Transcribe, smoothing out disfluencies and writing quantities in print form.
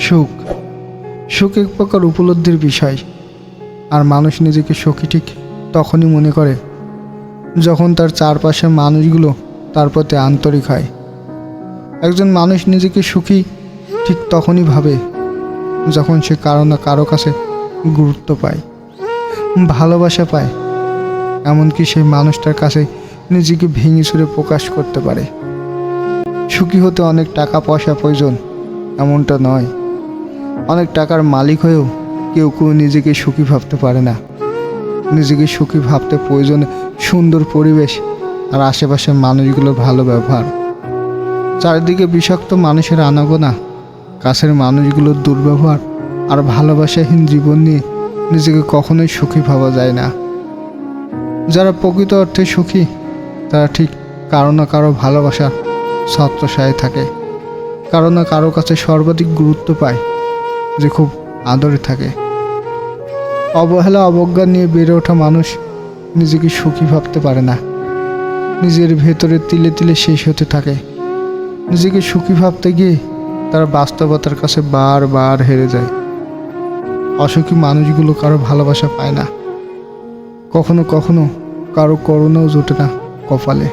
সুখ সুখ এক প্রকার উপলব্ধির বিষয়। আর মানুষ নিজেকে সুখী ঠিক তখনই মনে করে যখন তার চারপাশের মানুষগুলো তার প্রতি আন্তরিক হয়। একজন মানুষ নিজেকে সুখী ঠিক তখনই ভাবে যখন সে কারো না কারো কাছে গুরুত্ব পায়, ভালোবাসা পায়, এমনকি সেই মানুষটার কাছে নিজেকে ভেঙে চুরে প্রকাশ করতে পারে। সুখী হতে অনেক টাকা পয়সা প্রয়োজন এমনটা নয়। অনেক টাকার মালিক হয়েও কেউ কেউ নিজেকে সুখী ভাবতে পারে না। নিজেকে সুখী ভাবতে প্রয়োজন সুন্দর পরিবেশ আর আশেপাশের মানুষগুলোর ভালো ব্যবহার। চারিদিকে বিষাক্ত মানুষের আনাগোনা, কাছের মানুষগুলোর দুর্ব্যবহার আর ভালোবাসাহীন জীবন নিয়ে নিজেকে কখনোই সুখী ভাবা যায় না। যারা প্রকৃত অর্থে সুখী তারা ঠিক কারো না কারো ভালোবাসার ছত্রছায়ায় থাকে, কারো না কারো কাছে সর্বাধিক গুরুত্ব পায়, যে খুব আদরে থাকে। অবহেলা অবজ্ঞা নিয়ে বেড়ে ওঠা মানুষ নিজেকে সুখী ভাবতে পারে না। নিজের ভেতরে তিলে তিলে শেষ হতে থাকে। নিজেকে সুখী ভাবতে গিয়ে তারা বাস্তবতার কাছে বারবার হেরে যায়। অসুখী মানুষগুলো কারো ভালোবাসা পায় না, কখনো কখনো কারো করুণাও জোটে না কপালে।